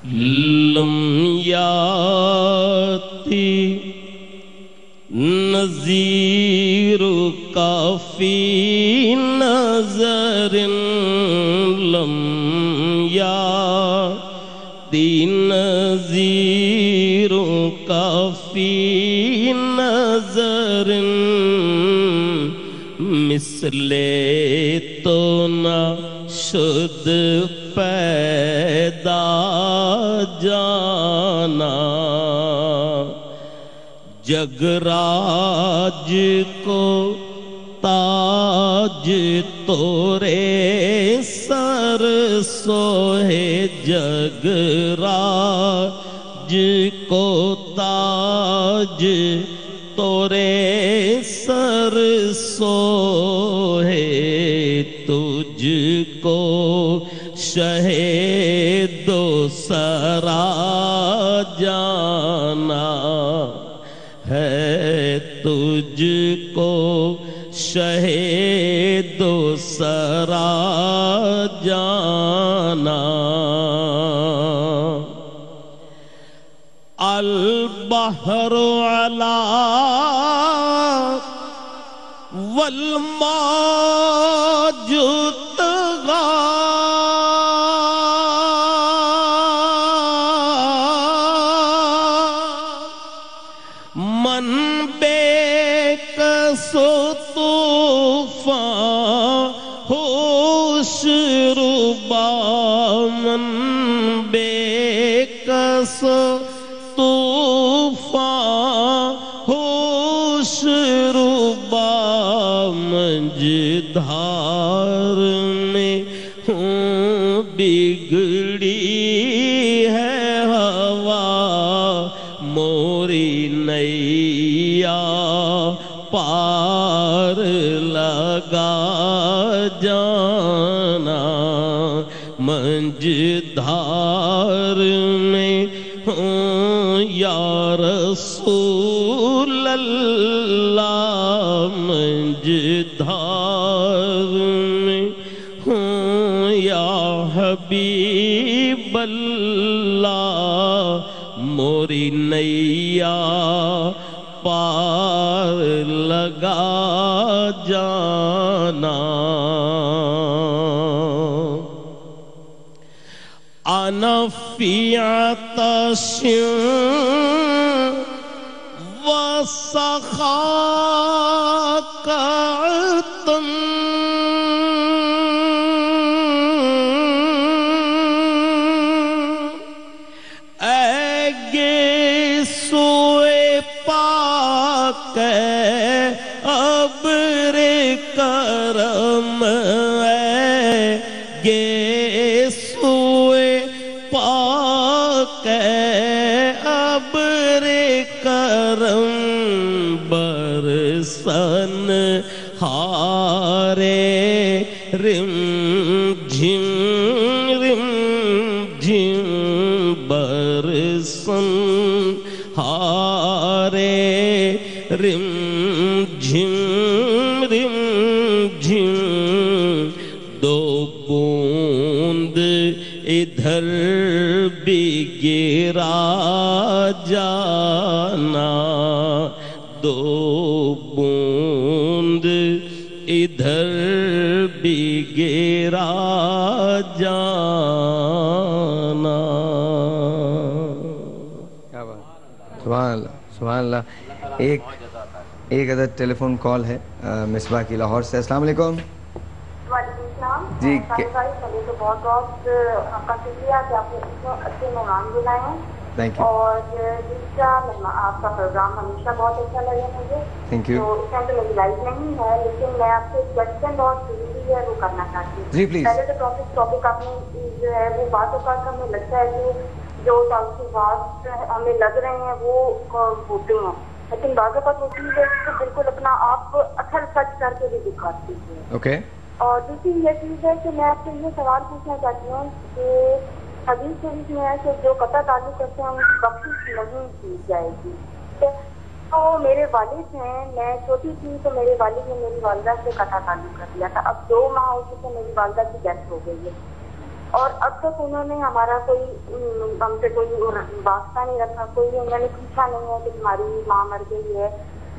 لم یاتی نظیر کافی نظر لم یاتی نظیر کافی نظر مثل تو نہ شد پیدا جانا جگراج کو تاج تورے سر سوہے جگراج کو تاج تورے سر سوہے تجھ کو شہید و سرا جانا ہے تجھ کو شہید و سرا جانا البحر علا والموج طغا من بے کس طوفان ہوش ربا من بے کس طوفان ہوش ربا مجدھار میں ہوں بگڑی ہے ہوا موری نیا پار لگا جانا مجدھار میں ہوں یا رسول اللہ مجدھار میں ہوں یا حبیب اللہ موری نیا پار لگا جانا انا فی عطش وسخاک عطن اے گیسوئے پاک ابر کرم اے گیسوئے پاک ابر کرم برسن ہارے رم جھم برسن ہارے رم جھم دو بوند ادھر بھی گرا جانا دو بوند ادھر بھی گرا جانا. کیا بات. سبحان اللہ سبحان اللہ. ایک عدد ٹیلی فون کال ہے مصباح کی لاہور سے. السلام علیکم. وعلیکم السلام. جی پہلے تو بہت بہت آپ کا شکریہ کہ آپ نے اچھے مہمان بلائے ہیں. Thank you. اور دوسرا آپ کا پروگرام ہمیشہ بہت اچھا لگا مجھے. Thank you. تو اس ٹائم تو میری لائف نہیں ہے لیکن میں آپ سے کوشچن بہت ضروری ہے وہ کرنا چاہتی ہوں. جی پلیز. پہلے تو ٹاپک آپ نے جو ہے وہ بعض اوقات ہمیں لگتا ہے کہ جو تعلقات ہمیں لگ رہے ہیں وہ ہوتے ہیں لیکن بعض اوقات وہ چیز ہے تو بالکل اپنا آپ اصل سچ کر کے بھی دکھاتی ہے. اوکے. اور دوسری یہ چیز ہے کہ میں آپ سے یہ سوال پوچھنا چاہتی ہوں کہ حدیث شریف میں ہے کہ جو قطع تعلق کرتے ہیں ان کی بخشش نہیں کی جائے گی. تو میرے والد ہیں, میں چھوٹی تھی تو میرے والد نے میری والدہ سے قطع تعلق کر دیا تھا. اب 2 ماہ ہو چکے میری والدہ کی ڈیتھ ہو گئی ہے اور اب تک انہوں نے ہمارا کوئی ہم سے کوئی واسطہ نہیں رکھا, کوئی انہوں نے پوچھا نہیں ہے کہ تمہاری ماں مر گئی ہے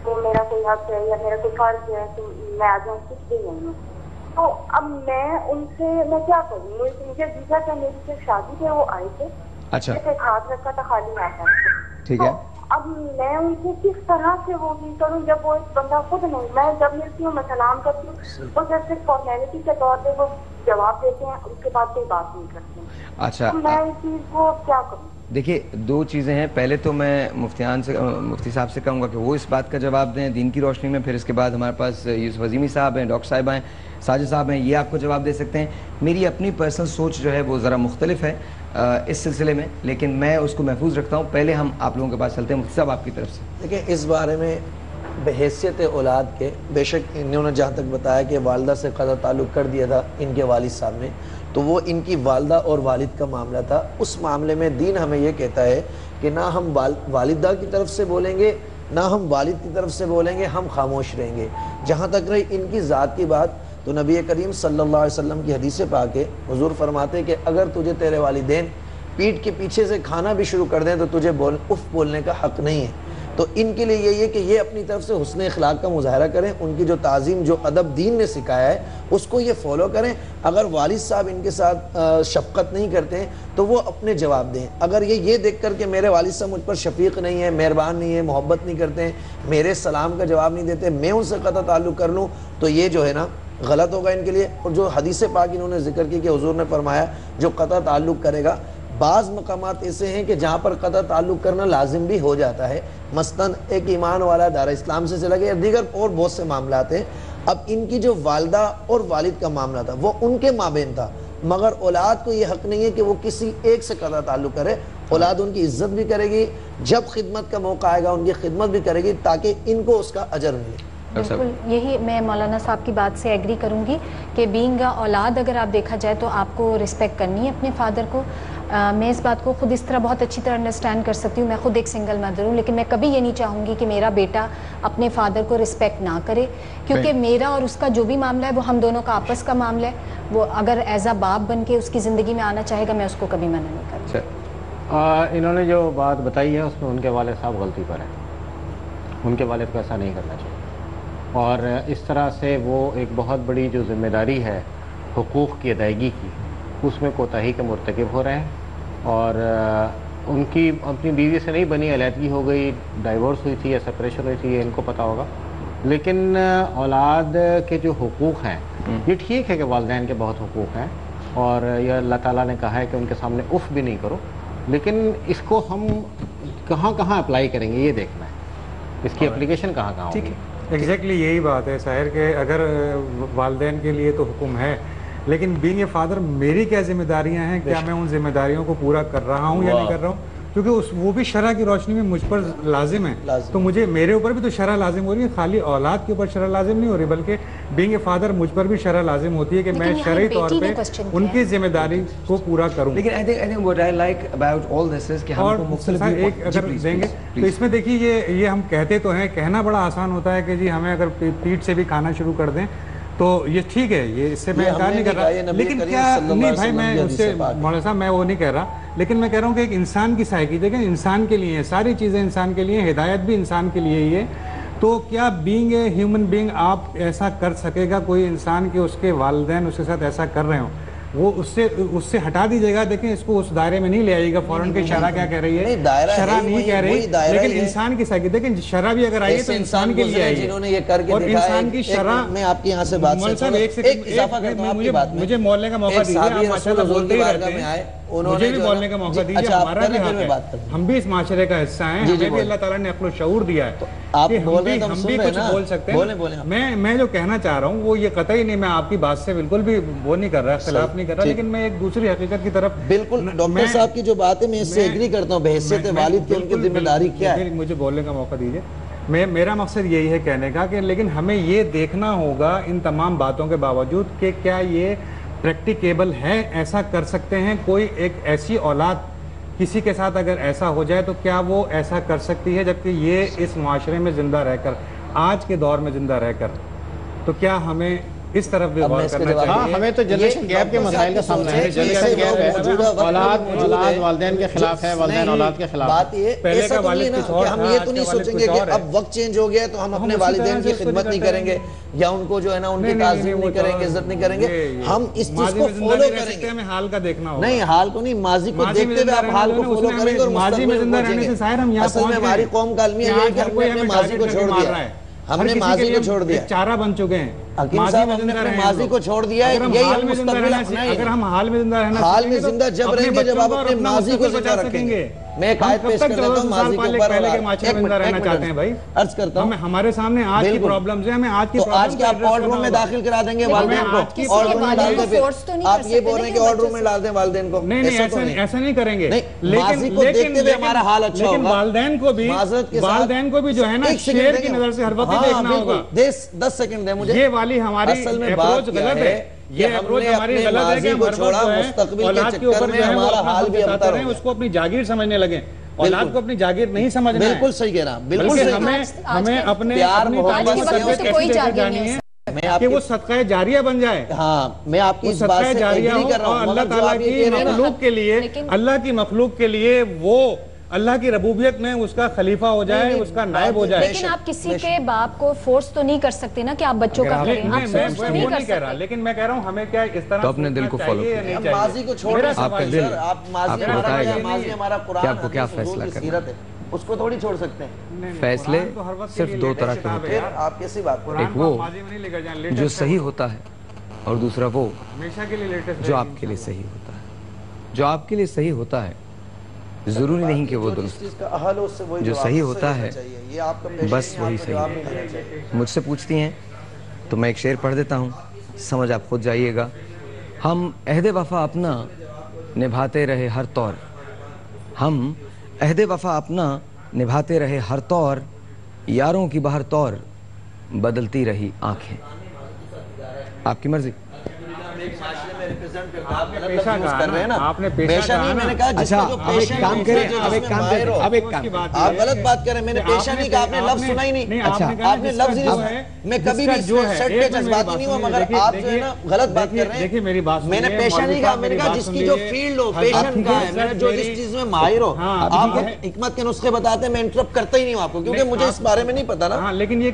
تو میرا کوئی حق ہے یا میرا کوئی فرض ہے تو میں آ جاؤں, کچھ بھی نہیں ہے. تو اب میں ان سے میں کیا کروں, مجھے دیکھا کہ میری جو شادی پہ وہ آئے تھے, اچھا ایک ہاتھ رکھا تھا خالی ہاتھ, ٹھیک ہے. اب میں ان سے کس طرح سے وہ بھی کروں جب وہ ایک بندہ خود نہیں, میں جب ملتی ہوں میں سلام کرتی ہوں, وہ جب صرف فارمیلٹی کے طور پہ وہ جواب دیتے ہیں, اس کے بعد کوئی بات نہیں کرتے ہیں. اچھا, میں اس چیز کو کیا کروں؟ دیکھیے دو چیزیں ہیں. پہلے تو میں مفتی صاحب سے کہوں گا کہ وہ اس بات کا جواب دیں دین کی روشنی میں. پھر اس کے بعد ہمارے پاس یوسف عظیمی صاحب ہیں, ڈاکٹر صاحبہ ہیں, ساجد صاحب ہیں, یہ آپ کو جواب دے سکتے ہیں. میری اپنی پرسنل سوچ جو ہے وہ ذرا مختلف ہے اس سلسلے میں, لیکن میں اس کو محفوظ رکھتا ہوں. پہلے ہم آپ لوگوں کے پاس چلتے ہیں. مفتی صاحب آپ کی طرف سے دیکھیں, اس بارے میں بحیثیت اولاد کے بے شک انہوں نے جہاں تک بتایا کہ والدہ سے قطع تعلق کر دیا تھا ان کے والد صاحب نے, تو وہ ان کی والدہ اور والد کا معاملہ تھا. اس معاملے میں دین ہمیں یہ کہتا ہے کہ نہ ہم والدہ کی طرف سے بولیں گے نہ ہم والد کی طرف سے بولیں گے, ہم خاموش رہیں گے. جہاں تک رہی ان کی ذات کی بات, تو نبی کریم صلی اللہ علیہ وسلم کی حدیث پاک ہے, حضور فرماتے کہ اگر تجھے تیرے والدین پیٹھ کے پیچھے سے کھانا بھی شروع کر دیں تو تجھے اف بولنے کا حق نہیں ہے. تو ان کے لیے یہی ہے کہ یہ اپنی طرف سے حسن اخلاق کا مظاہرہ کریں, ان کی جو تعظیم جو ادب دین نے سکھایا ہے اس کو یہ فالو کریں. اگر والد صاحب ان کے ساتھ شفقت نہیں کرتے ہیں تو وہ اپنے جواب دیں. اگر یہ دیکھ کر کہ میرے والد صاحب مجھ پر شفیق نہیں ہے, مہربان نہیں ہے, محبت نہیں کرتے ہیں, میرے سلام کا جواب نہیں دیتے, میں ان سے قطع تعلق کر لوں, تو یہ جو ہے نا غلط ہوگا ان کے لیے. اور جو حدیث پاک انہوں نے ذکر کی کہ حضور نے فرمایا جو قطع تعلق کرے گا, بعض مقامات ایسے ہیں کہ جہاں پر قطع تعلق کرنا لازم بھی ہو جاتا ہے. مثلاً ایک ایمان والا دار اسلام سے چلا گیا, دیگر اور بہت سے معاملات ہیں. اب ان کی جو والدہ اور والد کا معاملہ تھا وہ ان کے مابین تھا, مگر اولاد کو یہ حق نہیں ہے کہ وہ کسی ایک سے قطع تعلق کرے. اولاد ان کی عزت بھی کرے گی, جب خدمت کا موقع آئے گا ان کی خدمت بھی کرے گی تاکہ ان کو اس کا اجر ملے. بالکل, یہی میں مولانا صاحب کی بات سے ایگری کروں گی کہ بینگ اولاد اگر آپ دیکھا جائے تو آپ کو رسپیکٹ کرنی ہے اپنے فادر کو. میں اس بات کو خود اس طرح بہت اچھی طرح انڈرسٹینڈ کر سکتی ہوں. میں خود ایک سنگل مدر ہوں, لیکن میں کبھی یہ نہیں چاہوں گی کہ میرا بیٹا اپنے فادر کو رسپیکٹ نہ کرے, کیونکہ میرا اور اس کا جو بھی معاملہ ہے وہ ہم دونوں کا آپس کا معاملہ ہے. وہ اگر ایز اے باپ بن کے اس کی زندگی میں آنا چاہے گا, میں اس کو کبھی منع نہیں کروں. انہوں نے جو بات بتائی ہے اس میں ان کے والد صاحب غلطی پر ہیں. ان کے والد کو ایسا نہیں کرنا چاہیے, اور اس طرح سے وہ ایک بہت بڑی جو ذمہ داری ہے حقوق کی ادائیگی کی, اس میں کوتاہی کے مرتکب ہو رہے ہیں. اور ان کی اپنی بیوی سے نہیں بنی, علیحدگی ہو گئی, ڈائیورس ہوئی تھی یا سپریشن ہوئی تھی, یہ ان کو پتہ ہوگا. لیکن اولاد کے جو حقوق ہیں یہ ٹھیک ہے کہ والدین کے بہت حقوق ہیں, اور یہ اللہ تعالیٰ نے کہا ہے کہ ان کے سامنے اف بھی نہیں کرو, لیکن اس کو ہم کہاں کہاں اپلائی کریں گے یہ دیکھنا ہے, اس کی اپلیکیشن کہاں کہاں ہوگی. ایگزیکٹلی یہی بات ہے ساحر کہ اگر والدین کے لیے تو حکم ہے, لیکن بینگ اے فادر میری کیا ذمہ داریاں ہیں, کیا میں ان ذمہ داریوں کو پورا کر رہا ہوں یا نہیں کر رہا ہوں, کیونکہ وہ بھی شرع کی روشنی میں مجھ پر لازم ہے. تو مجھے میرے اوپر بھی تو شرع لازم ہو رہی ہے, خالی اولاد کے اوپر شرع لازم نہیں ہو رہی, بلکہ بینگ اے فادر مجھ پر بھی شرع لازم ہوتی ہے کہ میں شرعی طور پہ ان کی ذمہ داری کو پورا کروں. لیکن I think what I like about all this is کہ ہم کو مختلف ایک اگر دیں گے تو اس میں دیکھیے یہ ہم کہتے تو ہیں, کہنا بڑا آسان ہوتا ہے کہ جی ہمیں اگر پیٹ سے بھی کھانا شروع کر دیں تو یہ ٹھیک ہے, یہ اس سے میں انکار نہیں کر رہا, لیکن کیا نہیں بھائی میں اس سے مولانا صاحب میں وہ نہیں کہہ رہا, لیکن میں کہہ رہا ہوں کہ ایک انسان کی سائیکی دیکھیں, انسان کے لیے ساری چیزیں انسان کے لیے, ہدایت بھی انسان کے لیے ہی ہے. تو کیا بینگ اے ہیومن بینگ آپ ایسا کر سکے گا کوئی انسان کہ اس کے والدین اس کے ساتھ ایسا کر رہے ہوں, وہ اس سے ہٹا دیجیے گا. دیکھیں اس کو اس دائرے میں نہیں لے آئیے گا فوراً کہ شرع کیا کہہ رہی ہے, شرع نہیں کہہ رہی, لیکن انسان کی سائیکی دیکھیں, شرع بھی اگر آئی ہے تو انسان کے لیے آئی ہے, اور انسان کی شرع. میں آپ کے یہاں سے بات مجھے بولنے کا موقع دیجیے, آپ ماشاءاللہ بولتے ہی رہتے ہیں, مجھے بھی بولنے کا موقع دیجیے. ہمارا بھی حق ہے, ہم بھی اس معاشرے کا حصہ ہیں, ہمیں بھی اللہ تعالیٰ نے عقل و شعور دیا ہے کہ ہم بھی کچھ بول سکتے ہیں. میں جو کہنا چاہ رہا ہوں وہ یہ قطعی نہیں, میں آپ کی بات سے بالکل بھی وہ نہیں کر رہا, اختلاف نہیں کر رہا, لیکن میں ایک دوسری حقیقت کی طرف بالکل ڈاکٹر صاحب کی جو بات ہے میں اس سے ایگری کرتا ہوں. بحیثیت والد کی ان کی ذمہ داری کیا ہے, مجھے بولنے کا موقع دیجیے. میرا مقصد یہی ہے کہنے کا کہ لیکن ہمیں یہ دیکھنا ہوگا ان تمام باتوں کے باوجود کہ کیا یہ پریکٹیکیبل ہے, ایسا کر سکتے ہیں کوئی ایک ایسی اولاد کسی کے ساتھ اگر ایسا ہو جائے تو کیا وہ ایسا کر سکتی ہے, جبکہ یہ اس معاشرے میں زندہ رہ کر, آج کے دور میں زندہ رہ کر, تو کیا ہمیں اس طرف بھی غور کرنا چاہیے. ہاں ہمیں تو جنریشن گیپ کے مسائل کا سامنا ہے. جنریشن گیپ ہے, اولاد والدین کے خلاف ہے, والدین اولاد کے خلاف. بات یہ ایسا تو نہیں نا کہ ہم یہ تو نہیں سوچیں گے کہ اب وقت چینج ہو گیا تو ہم اپنے والدین کی خدمت نہیں کریں گے یا ان کو جو ہے نا ان کی تعظیم نہیں کریں گے, عزت نہیں کریں گے. ہم اس چیز کو فالو کریں گے. ہمیں حال کا دیکھنا ہوگا. نہیں حال کو نہیں, ماضی کو دیکھتے ہوئے آپ حال کو فالو کریں گے اور ماضی میں زندہ رہنے سے ظاہر ہم یہاں اصل میں ہماری قوم کا المیہ یہ ہے کہ ہم نے اپنے ماضی کو چھوڑ دیا. ہم نے ماضی کو چھوڑ دیا, چارہ بن چکے ہیں. حکیم صاحب ہم نے اپنے ماضی کو چھوڑ دیا ہے. یہی ہم مستقبل اپنا ہے. اگر ہم حال میں زندہ رہنا, حال میں زندہ جب رہیں گے جب آپ اپنے ماضی کو زندہ رکھیں گے. میں ایک آیت پیش کر دیتا ہوں ماضی کے اوپر, رہنا چاہتے ہیں بھائی, عرض کرتا ہوں ہمارے سامنے آج کی پرابلمز ہیں, ہمیں آج کی تو آج کے آپ آرڈر روم میں داخل کرا دیں گے والدین کو, آرڈر روم میں ڈال دیں. آپ یہ بول رہے ہیں کہ آرڈر روم میں ڈال دیں والدین کو. نہیں ایسا نہیں کریں گے, ماضی کو دیکھتے ہوئے ہمارا حال اچھا ہوگا. والدین کو بھی جو ہے نا شیر کی نظر سے ہر وقت دیکھنا ہوگا. 10 سیکنڈ دیں مجھے. یہ والی ہماری اپروچ غلط ہے. یہ اپروچ ہماری غلط ہے کہ ہم ہر وقت جو ہے اولاد کے اوپر جو ہے وہ اپنا حال بتاتے رہیں, اس کو اپنی جاگیر سمجھنے لگیں. اولاد کو اپنی جاگیر نہیں سمجھنا ہے. بالکل صحیح کہہ رہا, بالکل صحیح. ہمیں اپنے پیار محبت سے کوئی جاگیر نہیں ہے کہ وہ صدقہ جاریہ بن جائے. ہاں میں آپ کی اس بات سے ایگری کر رہا ہوں. اللہ تعالیٰ کی مخلوق کے لیے, اللہ کی مخلوق کے لیے وہ اللہ کی ربوبیت میں اس کا خلیفہ ہو جائے, اس کا نائب ہو جائے. لیکن آپ کسی کے باپ کو فورس تو نہیں کر سکتے نا کہ آپ بچوں کا کریں. میں وہ نہیں کہہ رہا, لیکن میں کہہ رہا ہوں ہمیں کیا اس طرح تو اپنے دل کو فالو کریں. ماضی کو چھوڑ دیں, آپ کا دل, آپ بتائے ماضی ہمارا قرآن آپ کو کیا فیصلہ کرنا ہے, اس کو تھوڑی چھوڑ سکتے ہیں. فیصلے صرف 2 طرح کے ہوتے ہیں. آپ کیسی بات کریں, ایک وہ جو صحیح ہوتا ہے اور دوسرا وہ جو آپ کے لیے صحیح ہوتا ہے. جو آپ کے لیے صحیح ہوتا ہے ضروری نہیں کہ وہ درست, جو صحیح ہوتا ہے بس وہی صحیح ہوتا ہے. مجھ سے پوچھتی ہیں تو میں ایک شعر پڑھ دیتا ہوں, سمجھ آپ خود جائیے گا. ہم عہد وفا اپنا نبھاتے رہے ہر طور, ہم عہد وفا اپنا نبھاتے رہے ہر طور, یاروں کی بہر طور بدلتی رہی آنکھیں. آپ کی مرضی. آپ نے پیشہ نہیں, میں نے کہا جس کا جو پیشہ ہے. اب ایک کام کریں, آپ غلط بات کر رہے ہیں. میں نے پیشہ نہیں کہا, آپ نے لفظ سنا ہی نہیں. اچھا آپ نے لفظ نہیں, میں کبھی بھی سیٹ پہ جذباتی نہیں ہوا, مگر آپ جو ہے نا غلط بات کر رہے ہیں. میں نے پیشہ نہیں کہا, میں نے کہا جس کی جو فیلڈ ہو, پیشن کا ہے, میں نے جو جس چیز میں ماہر ہو. آپ حکمت کے نسخے بتاتے ہیں, میں انٹرپٹ کرتا ہی نہیں ہوں آپ کو, کیونکہ مجھے اس بارے میں نہیں پتا نا. لیکن یہ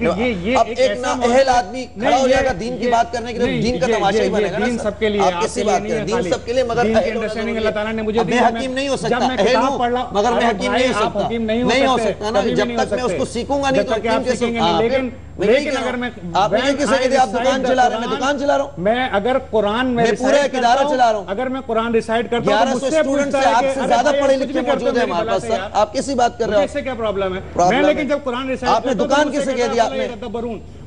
اب ایک نااہل آدمی کھڑا ہو جائے گا دین کی بات کرنے کے لیے, دین کا تماشا ہی بنے گا نا. سب کے لیے, آپ کسی بات کریں, دین سب کے لیے, مگر اللہ تعالیٰ نے مجھے میں حکیم نہیں ہو سکتا, اہل ہوں مگر میں حکیم نہیں ہو سکتا. نہیں ہو سکتا نا, جب تک میں اس کو سیکھوں گا نہیں تو حکیم کے سکھیں. لیکن اگر میں, آپ نے کسی کہتے آپ دکان چلا رہے ہیں, میں دکان چلا رہا ہوں. میں اگر قرآن میں پورا ایک ادارہ چلا رہا ہوں, اگر میں قرآن ریسائٹ کرتا ہوں, 1100 اسٹوڈنٹ سے آپ سے زیادہ پڑھے لکھے موجود ہیں ہمارے پاس. آپ کیسی بات کر رہے ہو, اس سے کیا پرابلم ہے. میں لیکن جب قرآن ریسائٹ آپ نے دکان کسے کہہ دیا, آپ نے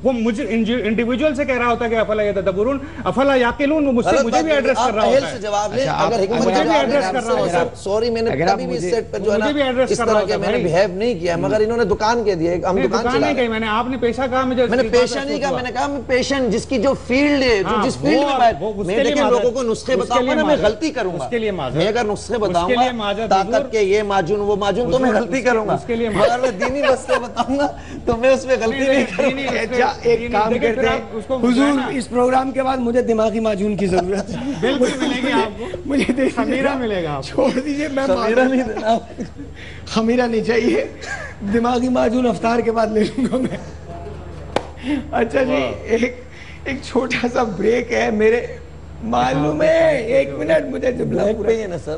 وہ مجھے انڈیویجول سے کہہ رہا ہوتا ہے کہ افلا یتدبرون افلا یعقلون, وہ مجھے بھی ایڈریس کر رہا ہوتا ہے. جواب لیں, اگر حکمت مجھے بھی ایڈریس کر رہا ہوتا ہے. سوری میں نے کبھی بھی اس سیٹ پر جو ہے نا اس طرح کے میں نے بیہیو نہیں کیا, مگر انہوں نے دکان کہہ دیا, ہم دکان چلا رہے ہیں. میں نے, آپ نے پیشہ کہا, میں نے پیشہ نہیں کہا, میں نے کہا میں پیشن جس کی جو فیلڈ ہے, جو جس فیلڈ میں باہر, میں دیکھیں لوگوں کو نسخے بتاؤں گا نا, میں غلطی کروں گا. میں اگر نسخے بتاؤں گا طاقت کے یہ معجون وہ معجون, تو میں غلطی کروں گا. مگر میں دینی مسئلے بتاؤں گا تو میں اس میں غلطی نہیں کروں گا. ایک کام کرتے ہیں حضور, اس پروگرام کے بعد مجھے دماغی معجون کی ضرورت ہے. بالکل ملے گی آپ کو, مجھے خمیرہ ملے گا. چھوڑ دیجئے, میں خمیرہ نہیں دینا, خمیرہ نہیں چاہیے, دماغی معجون افطار کے بعد لے لوں گا میں. اچھا جی, ایک چھوٹا سا بریک ہے, میرے معلوم ہے 1 منٹ مجھے جملہ پہ ہے نا سر,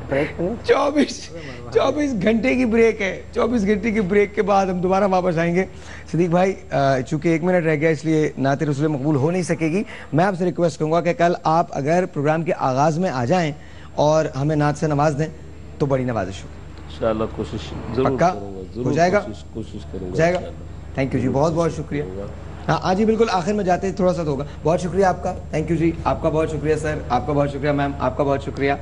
24 گھنٹے کی بریک ہے. 24 گھنٹے کی بریک کے بعد ہم دوبارہ واپس آئیں گے. صدیق بھائی, چونکہ 1 منٹ رہ گیا اس لیے نعت رسول مقبول ہو نہیں سکے گی. میں آپ سے ریکویسٹ کروں گا کہ کل آپ اگر پروگرام کے آغاز میں آ جائیں اور ہمیں نعت سے نواز دیں تو بڑی نوازش ہوگی. انشاءاللہ کوشش ضرور کروں گا. ہو جائے گا, کوشش کروں گا, جائے گا. تھینک یو جی, بہت بہت شکریہ. ہاں جی بالکل, آخر میں جاتے تھوڑا سا تو ہوگا. بہت شکریہ آپ کا, تھینک یو جی, آپ کا بہت شکریہ سر, آپ کا بہت شکریہ میم, آپ کا بہت شکریہ.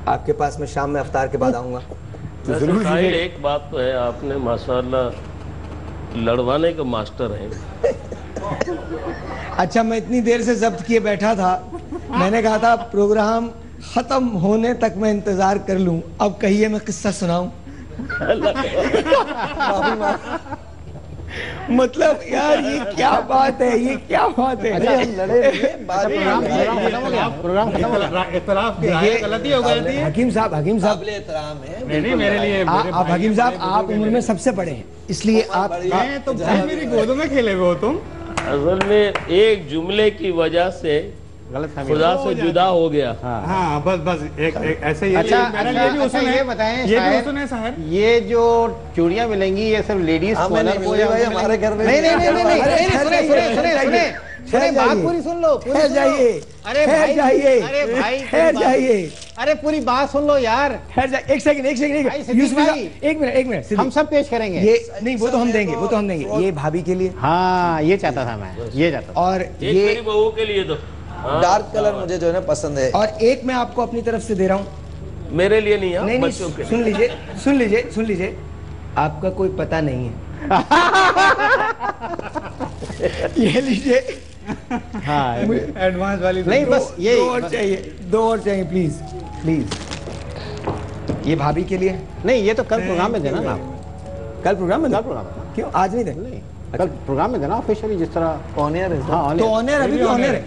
آپ کے پاس میں شام میں افطار کے بعد آؤں گا. ایک بات تو ہے, آپ نے ماشاءاللہ لڑوانے کا ماسٹر ہیں. اچھا, میں اتنی دیر سے ضبط کیے بیٹھا تھا, میں نے کہا تھا پروگرام ختم ہونے تک میں انتظار کر لوں, اب کہیے میں قصہ سناؤں. مطلب یار یہ کیا بات ہے، یہ کیا بات ہے. حکیم صاحب حکیم صاحب آپ عمر میں سب سے بڑے ہیں، اس لیے آپ میری گودوں میں کھیلے ہوئے ہو تم. اصل میں ایک جملے کی وجہ سے خدا سے جدا ہو گیا. ہاں بس ایسے ہی. یہ بتائیں یہ جو چوڑیاں ملیں گی یہ صرف لیڈیز کو ہمارے گھر میں بات پوری سن لو. ارے پوری بات سن لو یار. ایک منٹ ہم سب پیش کریں گے. نہیں وہ تو ہم دیں گے یہ بھابھی کے لیے. ہاں یہ چاہتا تھا میں، یہ چاہتا تھا. اور یہ میری بہو کے لیے تو ڈارک کلر مجھے جو ہے نا پسند ہے. اور ایک میں آپ کو اپنی طرف سے دے رہا ہوں. میرے لیے نہیں، بچوں کے. سن لیجئے آپ کا کوئی پتہ نہیں ہے. یہ لیجئے. ہاں ایڈوانس والی نہیں، بس یہ دو اور چاہیے پلیز. یہ بھابھی کے لیے. نہیں یہ تو کل پروگرام میں دینا نا. کل پروگرام میں کیوں آج نہیں دیں؟ کل پروگرام میں دینا آفیشلی جس طرح آنر ہے. تو آنر ابھی بھی آنر ہے.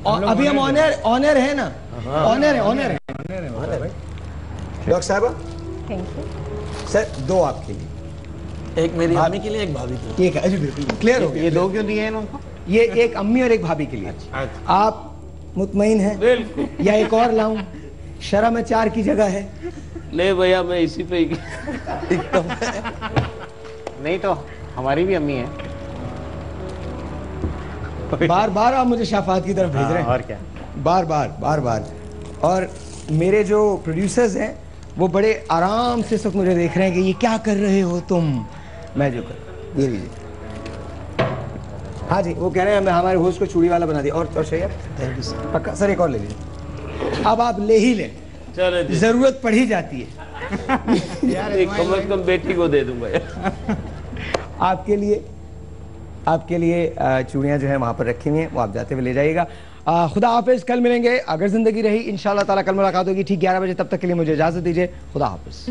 ابھی ہم آنر ہے نا. آنر ہے. ڈاکٹر صاحبہ سر دو آپ کے لیے، ایک میری امی کے لیے، ایک بھابھی کے لیے. ٹھیک ہے بالکل کلیئر ہو گیا. یہ دو کیوں دیے ہیں انہوں کو؟ یہ ایک امی اور ایک بھابھی کے لیے. آپ مطمئن ہیں بالکل. یا ایک اور لاؤں؟ شرح میں 4 کی جگہ ہے. نہیں بھیا میں اسی پہ ہی. نہیں تو ہماری بھی امی ہے. بار بار آپ مجھے شافات کی طرف بھیج رہے ہیں. اور کیا بار بار. اور میرے جو پروڈیوسرز ہیں وہ بڑے آرام سے اس وقت مجھے دیکھ رہے ہیں کہ یہ کیا کر رہے ہو تم. میں جو کر یہ لیجیے. ہاں جی وہ کہہ رہے ہیں ہمیں ہمارے ہوسٹ کو چوڑی والا بنا دیا. اور چاہیے پکا سر ایک اور لے لیجیے. اب آپ لے ہی لیں، ضرورت پڑ ہی جاتی ہے. کم از کم بیٹی کو دے دوں گا. آپ کے لیے چوڑیاں جو ہیں وہاں پر رکھی ہوئی ہیں، وہ آپ جاتے ہوئے لے جائیے گا. خدا حافظ. کل ملیں گے اگر زندگی رہی انشاءاللہ تعالیٰ. کل ملاقات ہوگی ٹھیک 11 بجے. تب تک کے لیے مجھے اجازت دیجیے. خدا حافظ.